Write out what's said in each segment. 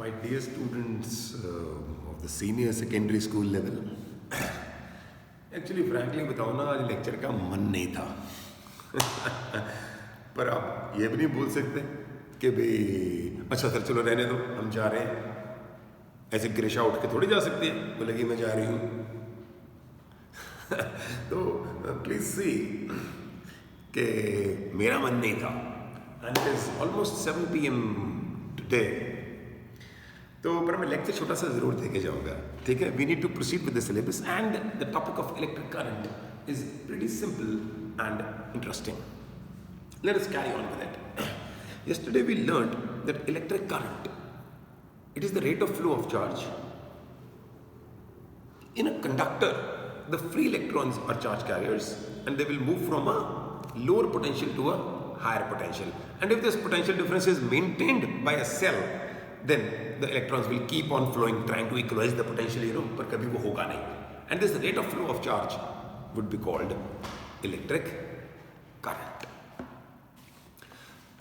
My dear students of the senior secondary school level, actually frankly बताओ ना, आज lecture का मन नहीं था. पर आप ये भी नहीं बोल सकते कि भाई अच्छा सर चलो रहने दो, हम जा रहे हैं. ऐसे गिरिशा उठ के थोड़ी जा सकती है, बोलेगी मैं जा रही हूँ. तो प्लीज सी कि मेरा मन नहीं था. And it is almost 7 PM today. तो पर मैं लेक्चर छोटा सा जरूर देके जाऊंगा. ठीक है, we need to proceed with the syllabus and the topic of electric current is pretty simple and interesting. Let us carry on with it. Yesterday we learned that electric current, it is the rate of flow of charge. In a conductor, the free electrons are charge carriers and they will move from a lower potential to a higher potential. And if this potential difference is maintained by a cell, then the electrons will keep on flowing, trying to equalize the potential, पर कभी वो होगा नहीं. And this rate of flow of charge would be called electric current.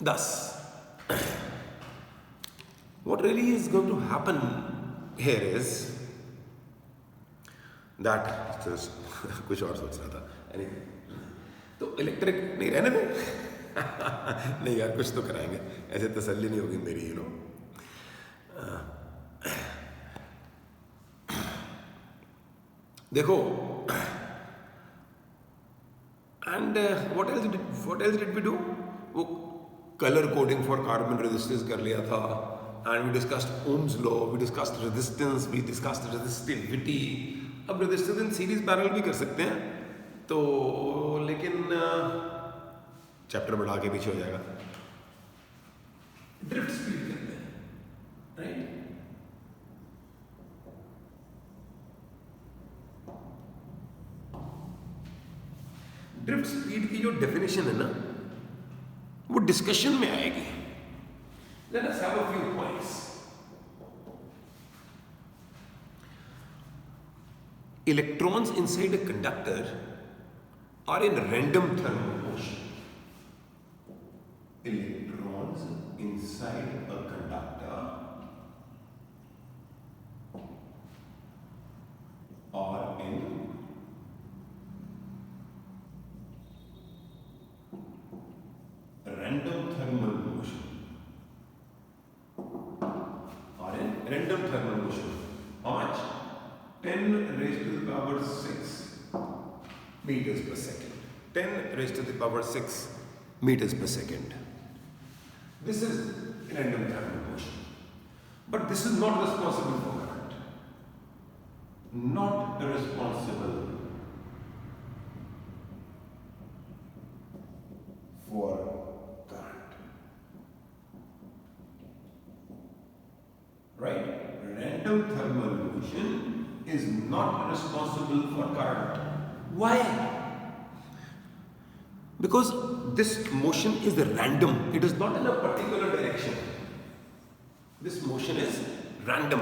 Thus, what really is going to happen here is that कुछ और सोच रहा था. तो इलेक्ट्रिक नहीं रहने दे. नहीं यार, कुछ तो कराएंगे, ऐसे तसल्ली नहीं होगी मेरी, देखो. And what else did we do? वो colour coding for carbon resistance कर लिया था. And we discussed Ohm's law, we discussed resistance, we discussed resistivity. अब रेजिस्टेंस इन सीरीज पैरेलल भी कर सकते हैं, तो लेकिन चैप्टर बढ़ा के पीछे हो जाएगा. ड्रिफ्ट स्पीड कहते हैं, राइट? ड्रिफ्ट स्पीड की जो डेफिनेशन है ना, वो डिस्कशन में आएगी. Let us have a few points. Electrons inside a conductor are in random thermal motion. Electrons inside a conductor are in random thermal motion. Random thermal motion. How much? 10 raised to the power 6 meters per second. 10 raised to the power 6 meters per second. This is random thermal motion. But this is not responsible for current. Not responsible for current. Right? Random thermal motion is not responsible for current. Why? Because this motion is random. It is not in a particular direction. This motion is random.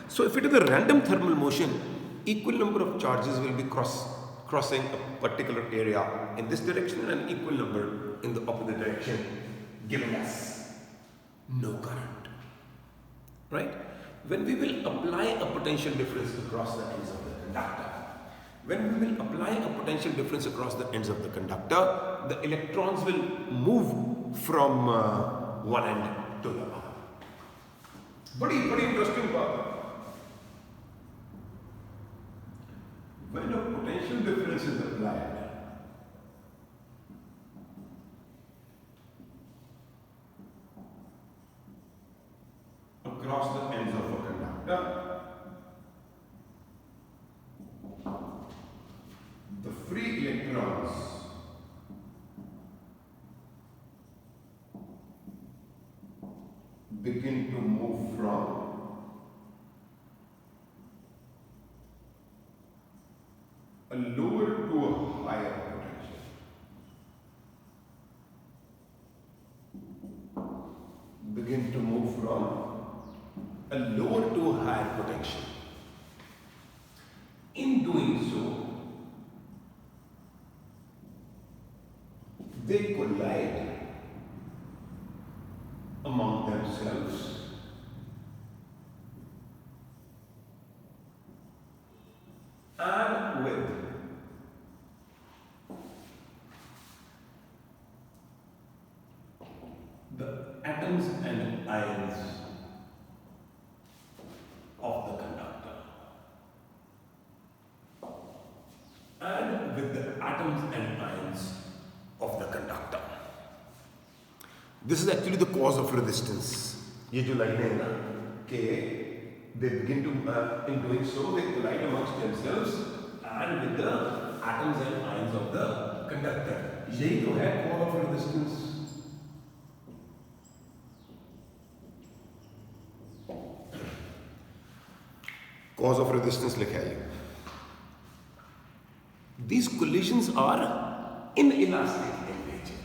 So if it is a random thermal motion, equal number of charges will be crossing a particular area in this direction and an equal number in the opposite direction, giving us no current. Right? When we will apply a potential difference across the ends of the conductor, the electrons will move from one end to the other. Badi interesting baat. When a potential difference is applied, across the ends of a conductor, the free electrons begin to move from a lower to a higher potential. Begin to move from a lower to a higher potential. In doing so, they collide among themselves atoms and ions of the conductor, and with the atoms and ions of the conductor. This is actually the cause of resistance. ये जो लाइनें हैं ना कि they begin to in doing so they collide amongst themselves and with the atoms and ions of the conductor. यही तो है cause of resistance. Cause of resistance लिखा है ये. These collisions are inelastic in nature.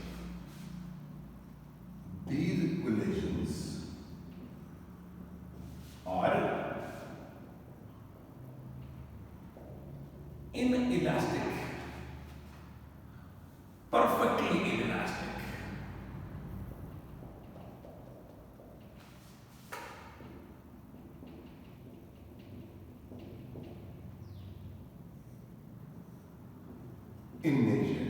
These collisions are inelastic, perfectly inelastic. In nature.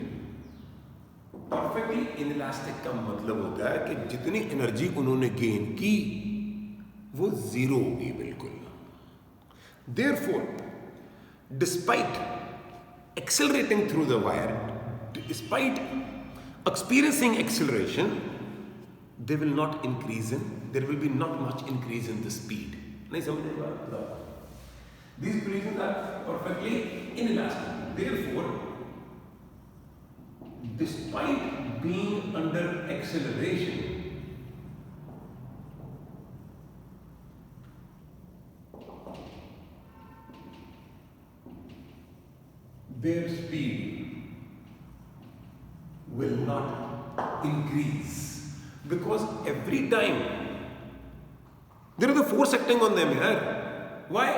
Perfectly inelastic का मतलब होता है कि जितनी एनर्जी उन्होंने गेन की वो जीरो होगी बिल्कुल. Therefore, despite accelerating through the wire, despite experiencing acceleration, they will not increase in, there will be not much increase in the speed. नहीं समझ में आ रहा? These collisions are perfectly inelastic. Therefore, despite being under acceleration, their speed will not increase because every time there is a force acting on them here. Why?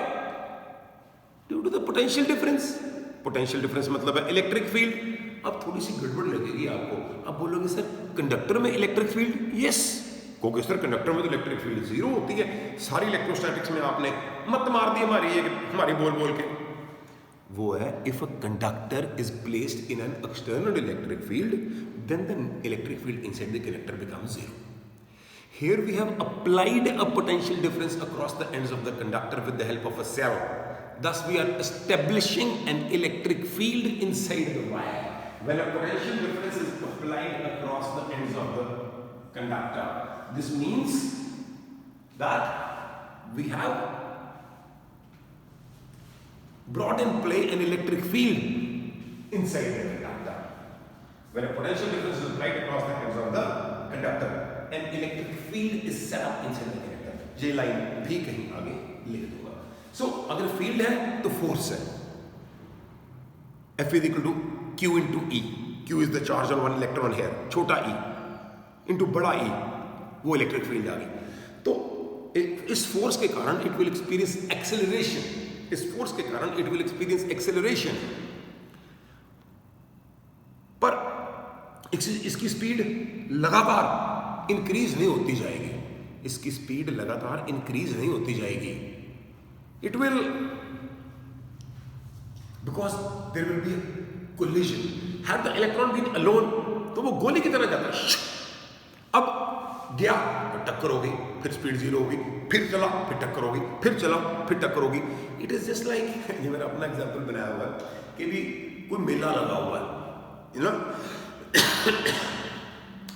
Due to the potential difference. Potential difference मतलब है electric field. अब थोड़ी सी गड़बड़ लगेगी आपको. अब बोलोगे sir conductor में इलेक्ट्रिक फील्ड. यस, क्योंकि सर कंडक्टर में तो इलेक्ट्रिक फील्ड जीरो होती है. सारी इलेक्ट्रोस्टैटिक्स में आपने मत मार दी हमारी बोल बोल के. वो है if a conductor is placed in an external electric field, then the electric field inside the conductor becomes zero. Here we have applied a potential difference across the ends of the conductor with the help of a cell. Thus we are establishing an electric field inside the wire. When a potential difference is applied across the ends of the conductor, this means that we have brought in play an electric field inside the conductor. When a potential difference is applied across the ends of the conductor, an electric field is set up inside the conductor. ये line भी कहीं आगे लिख दूंगा. So अगर field है तो force है. F is equal to Q into E. Q is the charge on one electron here. छोटा E into बड़ा E, वो इलेक्ट्रिक फील्ड आ गई. तो इस फोर्स के कारण इट विल एक्सपीरियंस एक्सेलरेशन. इस फोर्स के कारण इट विल एक्सपीरियंस एक्सेलरेशन. पर इसकी स्पीड लगातार इंक्रीज नहीं होती जाएगी. इसकी स्पीड लगातार इंक्रीज नहीं होती जाएगी. It will, because there will be collision. Had the electron been alone तो वो गोली की तरह जाता है. अब गया तो टक्कर होगी, फिर स्पीड जीरो होगी, फिर चला, फिर टक्कर होगी, फिर चला, फिर टक्कर होगी. इट इज जस्ट लाइक, ये मैंने अपना एग्जांपल बनाया हुआ है कि भी कोई मेला लगा हुआ है, यू नो.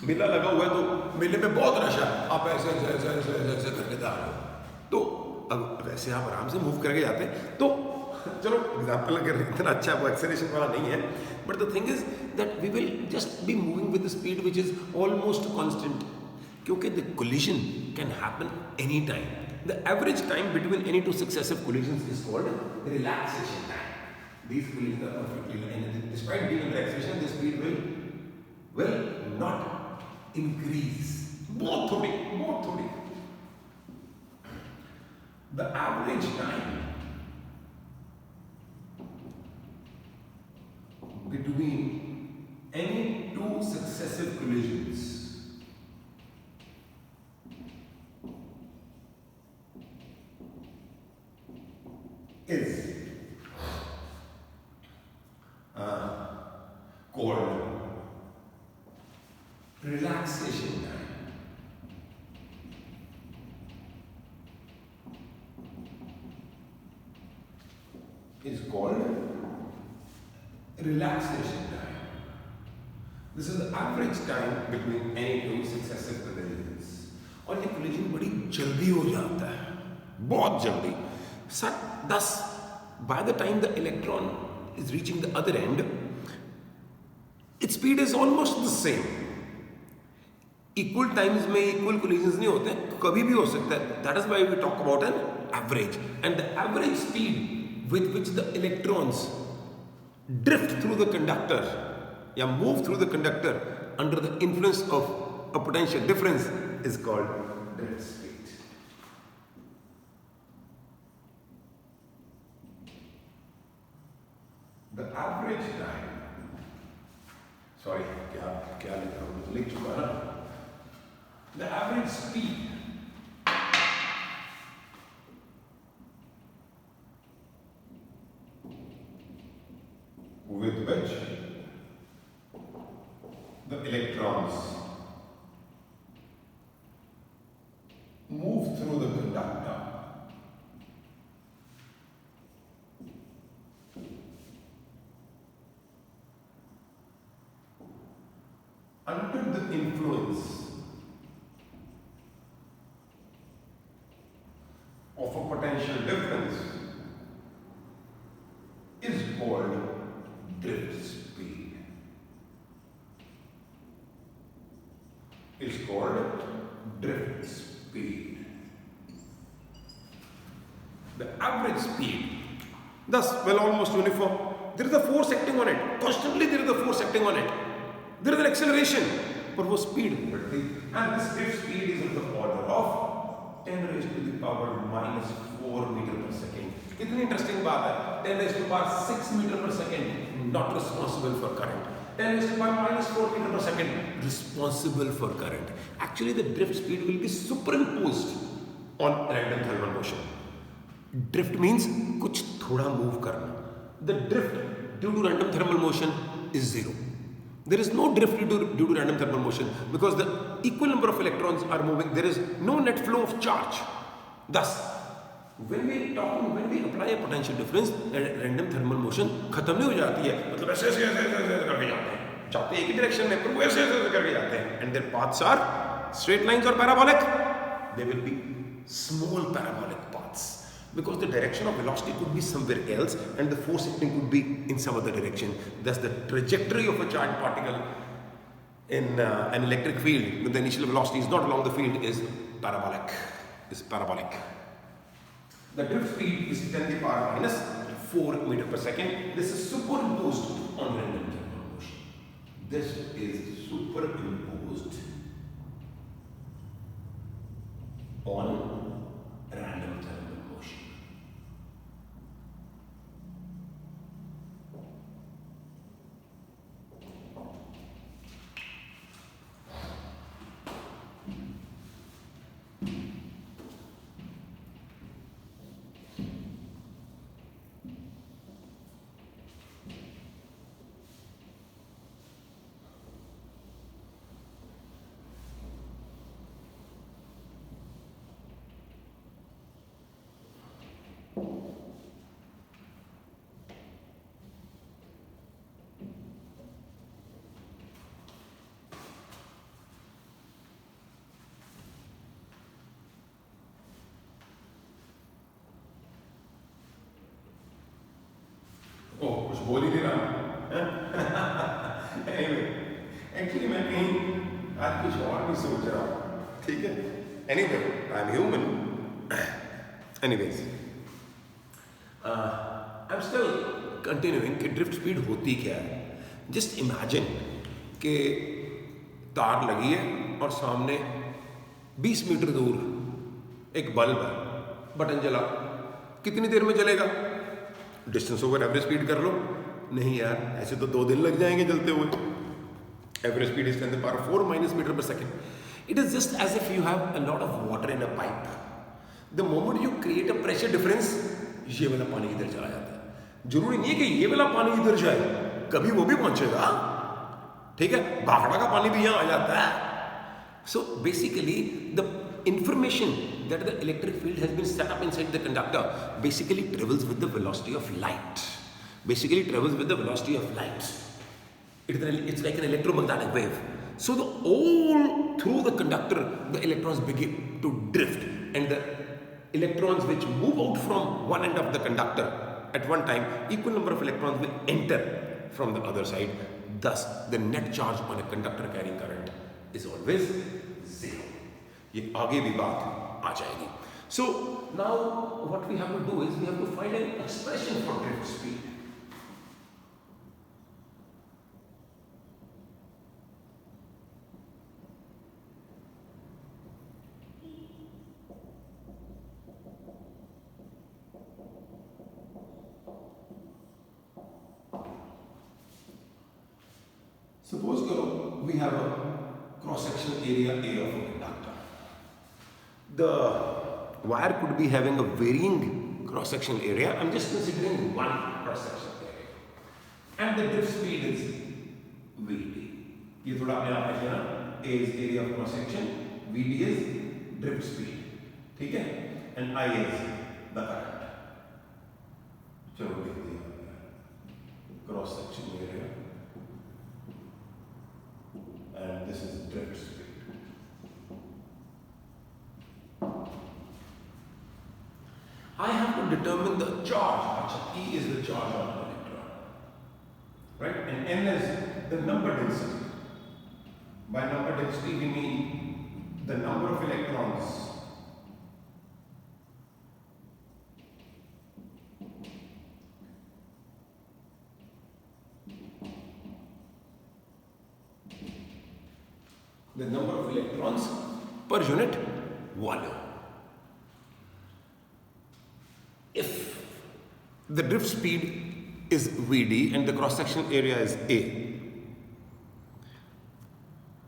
मेला लगा हुआ है तो मेले में बहुत रश है. आप ऐसे ऐसे ऐसे ऐसे ऐसे ऐसे करके जा रहे हो, तो अब वैसे आप आराम से मूव करके जाते हैं. तो चलो एग्जाम्पल अगर इतना अच्छा वो एक्सेलरेशन वाला नहीं है, but the thing is that we will just be moving with the speed which is almost constant, क्योंकि the collision can happen any time. The average time between any two successive collisions is called relaxation time. These collisions are perfectly, and despite being in relaxation, the speed will not increase. बहुत थोड़ी. The average time between any two successive collisions is called relaxation time. relaxation time. This is the average time between any two successive collisions. और ये collision बड़ी जल्दी हो जाता है, बहुत जल्दी. Thus, by the time the electron is reaching the other end, its speed is almost the same. Equal times में equal collisions नहीं होते, कभी भी हो सकता है. That is why we talk about an average. And the average speed with which the electrons drift through the conductor, या move through the conductor under the influence of a potential difference is called drift speed. The average time, sorry, क्या लिख चुका ना? The average speed with which the electrons move through the conductor under the influence of a potential difference is called drift speed. Is called drift speed. The average speed, thus, well, almost uniform. There is a force acting on it. Constantly there is a force acting on it. There is an acceleration, but वो speed बढ़ती. And this drift speed is of the order of 10 raised to the power minus 4 meter per second. कितनी interesting बात है. 10 raised to the power 6 meter per second, not responsible for current. 10 raised to the power minus 4 meter per second, responsible for current. Actually, the drift speed will be superimposed on random thermal motion. Drift means कुछ थोड़ा move करना. The drift due to random thermal motion is zero. There is no drift due to random thermal motion because the equal number of electrons are moving. There is no net flow of charge. Thus, when we apply a potential difference, random thermal motion खत्म नहीं हो जाती है. मतलब ऐसे करके जाते हैं एक ही direction में, पर वो ऐसे करके जाते हैं. And their paths are straight lines or parabolic. They will be small parabolic paths. Because the direction of velocity could be somewhere else and the force acting could be in some other direction. Thus, the trajectory of a charged particle in an electric field with the initial velocity is not along the field, is parabolic. The drift speed is 10 to the power minus 4 meter per second. This is superimposed on random thermal motion. This is superimposed on random thermal motion. कुछ बोल ही नहीं रहा. Anyway, actually मैं कहीं आज कुछ और भी सोच रहा हूँ. ठीक है. Anyway, I'm human. Anyways, I'm still continuing कि drift speed होती क्या है. Just imagine कि तार लगी है और सामने 20 मीटर दूर एक बल्ब है, बटन जला, कितनी देर में जलेगा? डिस्टेंस ओवर एवरेज स्पीड कर लो. नहीं यार, ऐसे तो 2 दिन लग जाएंगे जलते हुए. Average speed is 10 to the power 4 minus meter per second. It is just as if you have a lot of water in a pipe. The moment you create a pressure difference, ये वाला पानी इधर चला जाता है. जरूरी नहीं है कि ये वाला पानी इधर जाए, कभी वो भी पहुंचेगा. ठीक है, भाखड़ा का पानी भी यहाँ आ जाता है. So basically, the information that the electric field has been set up inside the conductor basically travels with the velocity of light. basically travels with the velocity of light. It's like an electromagnetic wave. So all through the conductor, the electrons begin to drift, and the electrons which move out from one end of the conductor at one time, equal number of electrons will enter from the other side. Thus, the net charge on a conductor carrying current is always zero. ये आगे भी बात आ जाएगी. So now what we have to do is we have to find an expression for drift speed. Suppose we have a cross-sectional area A of a conductor. The wire could be having a varying cross-sectional area. I'm just considering one cross-sectional area. And the drift speed is Vd. ये थोड़ा अपने आप लिखना. A is area of cross-section, Vd is drift speed. ठीक है? And I is the current. चलो लिख दिया. Cross-sectional area. And this is drift speed. I have to determine the charge. E is the charge on an electron, right? And N is the number density. By number density we mean the number of electrons per unit volume. If the drift speed is Vd and the cross-sectional area is A,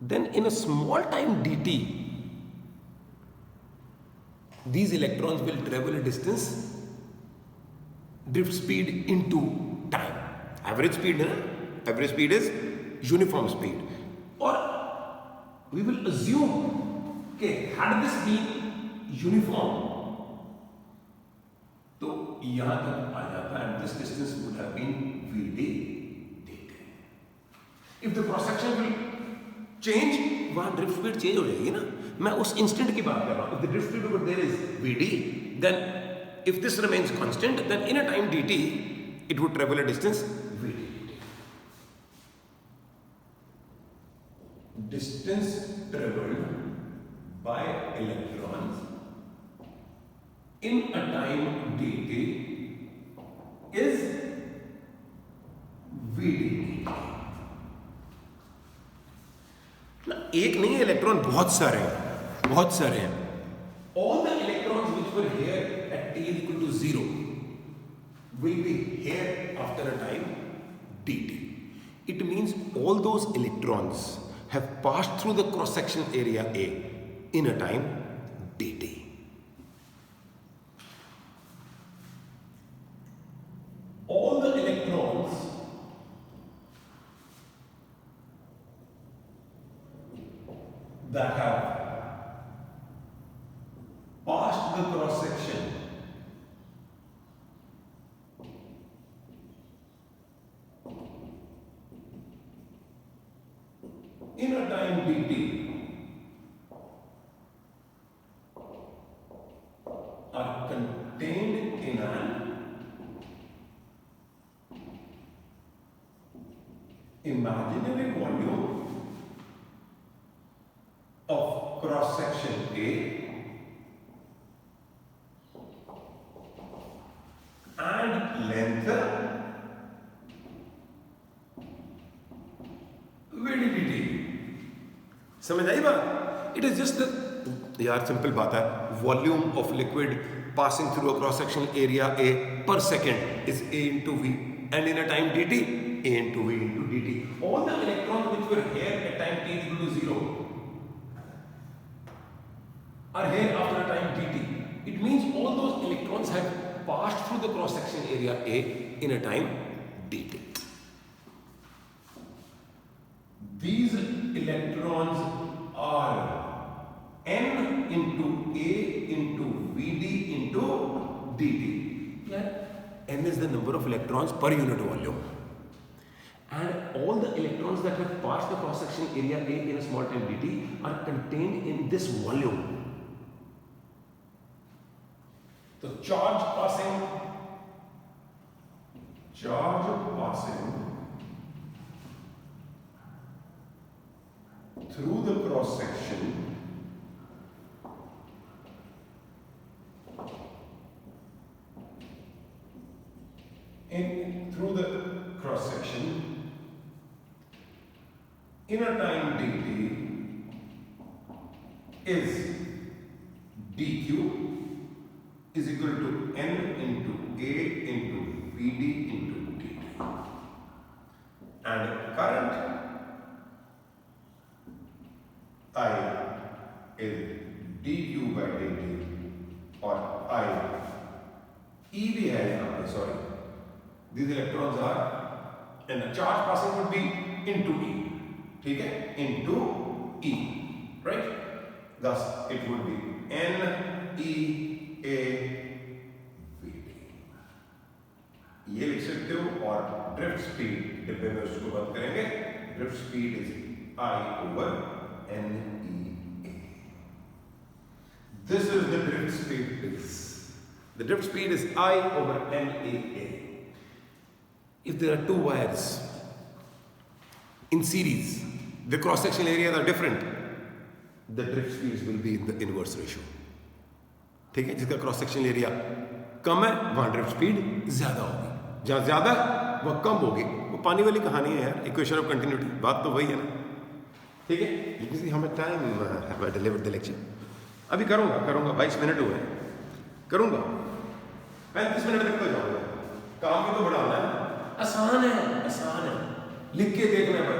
then in a small time dt, these electrons will travel a distance, drift speed into time. Average speed is uniform speed. Or we will assume, okay, had this been uniform, तो यहाँ तक आ जाता and this distance would have been Vd dt. If the cross section will change, वहाँ drift speed change हो जाएगी ना. मैं उस instant की बात कर रहा हूँ. If the drift speed over there is Vd, then if this remains constant, then in a time dt, it would travel a distance Vd dt. Distance traveled by electrons in a time dt is Vd. ना एक नहीं है electron, बहुत सारे हैं. All the electrons which were here at t is equal to 0 will be here after a time dt. It means all those electrons have passed through the cross-sectional area A in a time dt. All the electrons that have passed the cross-section in a time dt are contained in an imaginary volume of cross-section A and length Vd. समझ आई बात? It is just the यार simple बात है. Volume of liquid passing through a cross-sectional area A per second is A into V, and in a time dt, A into V into dt. All the electrons which were here at time t is equal to 0 are here after a time dt. It means all those electrons have passed through the cross-section area A in a time dt. These electrons are n into A into Vd into dt. Yeah. N is the number of electrons per unit volume. And all the electrons that have passed the cross-section area A in a small time dt are contained in this volume. So charge passing through the cross-section in a time dt is dq is equal to n into a into vd into dt. And current I is dq by dt or I EV has sorry, these electrons are, and the charge passing would be into E, okay, into E, right? Thus it would be N E A V D. ये लिख सकते हो, और drift speed डिब्बे में उसको बंद करेंगे, drift speed is I over N E A. This is the drift speed is. The drift speed is I over NEA. If there are two wires in series, the cross-sectional areas are different. The drift speeds will be in the inverse ratio. ठीक है, जिसका cross-sectional area कम है वहाँ drift speed ज़्यादा होगी, जहाँ ज़्यादा वह कम होगी. वो पानी वाली कहानी है यार, equation of continuity, बात तो वही है ना. ठीक है, you can see how much time have I delivered the lecture. अभी करूँगा 22 मिनट हुए, करूँगा 35 मिनट तक तो जाऊँगा. काम भी तो बढ़ाना है, आसान है, लिख के देखने पर.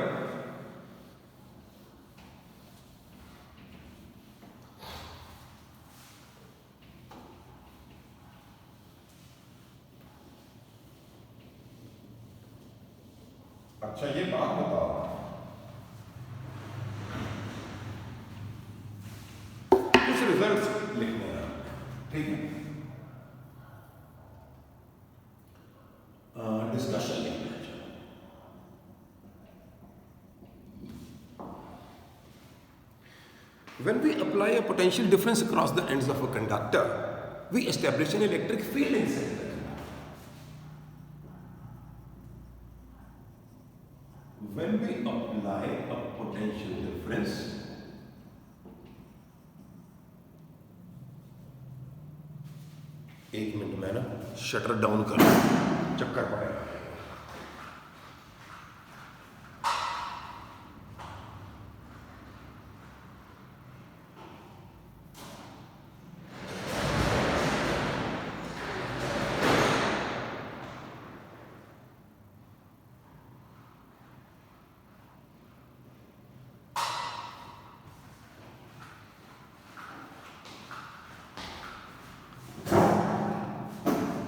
अच्छा ये बात बताओ, कुछ रिजल्ट्स लिखने हैं, ठीक है, डिस्कशन लिखना है. When we apply a potential difference across the ends of a conductor, we establish an electric field inside the conductor. When we apply a potential difference एक मिनट में ना शटर डाउन कर चक्कर पड़ेगा.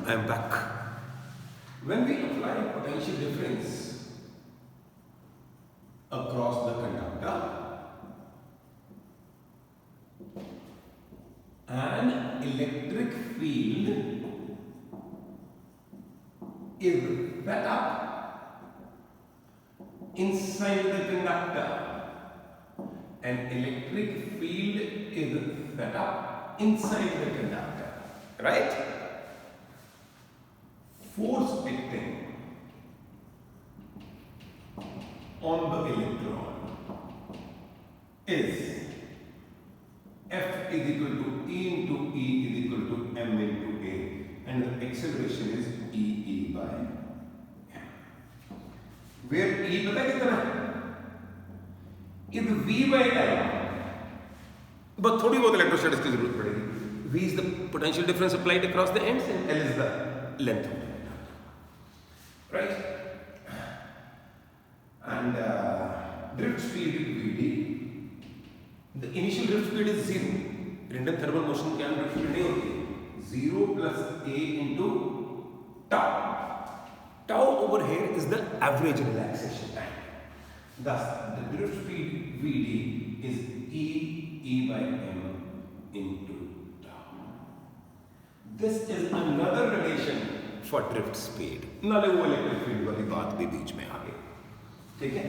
I am back. When we apply a potential difference across the conductor, an electric field is set up inside the conductor. An electric field is set up inside the conductor, right? Force acting on the electron is F is equal to E into E is equal to M into A, and the acceleration is E by M. Where E पता कितना है? Is V by L. बस थोड़ी बहुत electrostatics की जरूरत पड़ेगी. V is the potential difference applied across the ends, and L is the length. Right? And drift speed Vd, the initial drift speed is 0. Random thermal motion के अंदर drift speed नहीं होती. 0 plus a into tau. Tau over here is the average relaxation time. Thus, the drift speed Vd is E by m into tau. This is another relation for drift speed, नाले वो electric field वाली बात भी बीच में आ गई। ठीक है,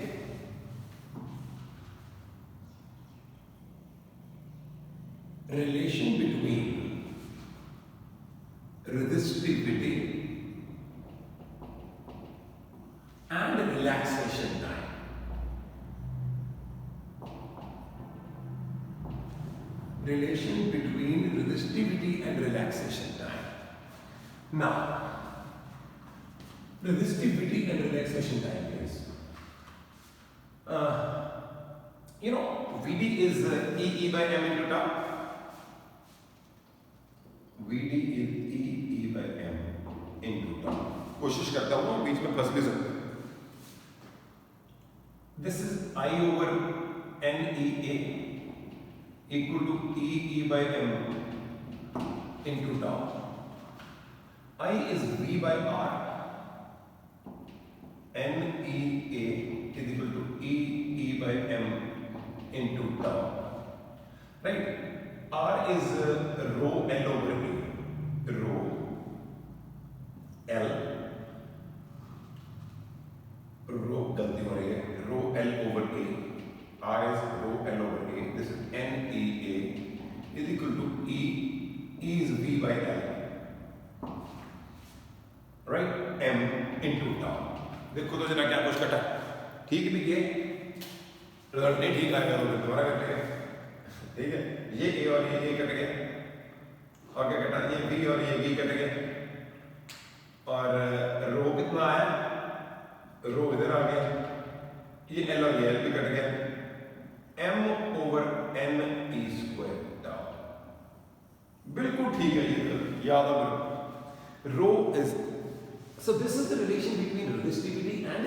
relation between resistivity and relaxation time. Relation between resistivity and relaxation time. Now, resistivity and relaxation time is, Vd is E by m into tau. Vd is E by m into tau. कोशिश करता हूँ बीच में फंस भी सकते हैं। This is I over NEA equal to E by m into tau. I is V by R. NEA is equal to E by m into tau. Right? R is rho L over A. Rho L. Rho गलती हो रही है. Rho L over A. R is rho L over A. This is NEA is equal to E. E is V by L. Right? M into tau. देखो तो जरा क्या कुछ कटा. ठीक भी किए. रिजल्ट नहीं ठीक आएगा तो दोबारा कर लेंगे. ठीक है, ये A और ये कट गया और क्या कटा, ये B और ये B कट गया और रो कितना आया, रो इधर आ गया, ये L और ये L भी कट गया, M over N E square tau. बिल्कुल ठीक है, ये याद हो. रो is, so this is the relation between resistivity and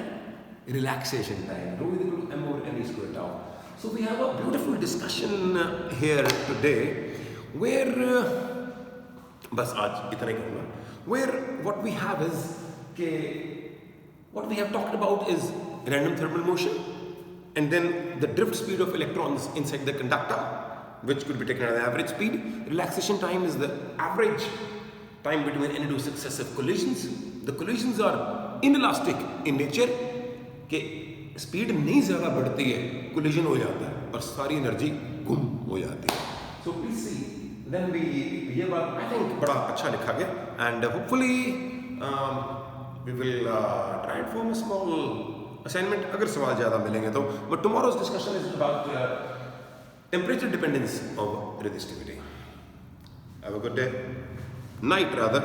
relaxation time. Rho is equal to M over N E square tau. So we have a beautiful discussion here today where बस आज इतना ही करूँगा, where what we have is के what we have talked about is random thermal motion and then the drift speed of electrons inside the conductor, which could be taken as the average speed. Relaxation time is the average time between any two successive collisions. The collisions are inelastic in nature के speed नहीं ज़्यादा बढ़ती है, collision हो जाता है और सारी एनर्जी गुम हो जाती है. So please see then we, ये बात आई थिंक बड़ा अच्छा लिखा गया and hopefully we will try and form a small assignment अगर सवाल ज़्यादा मिलेंगे तो. But tomorrow's discussion is about temperature dependence of resistivity. Have a good day, night rather.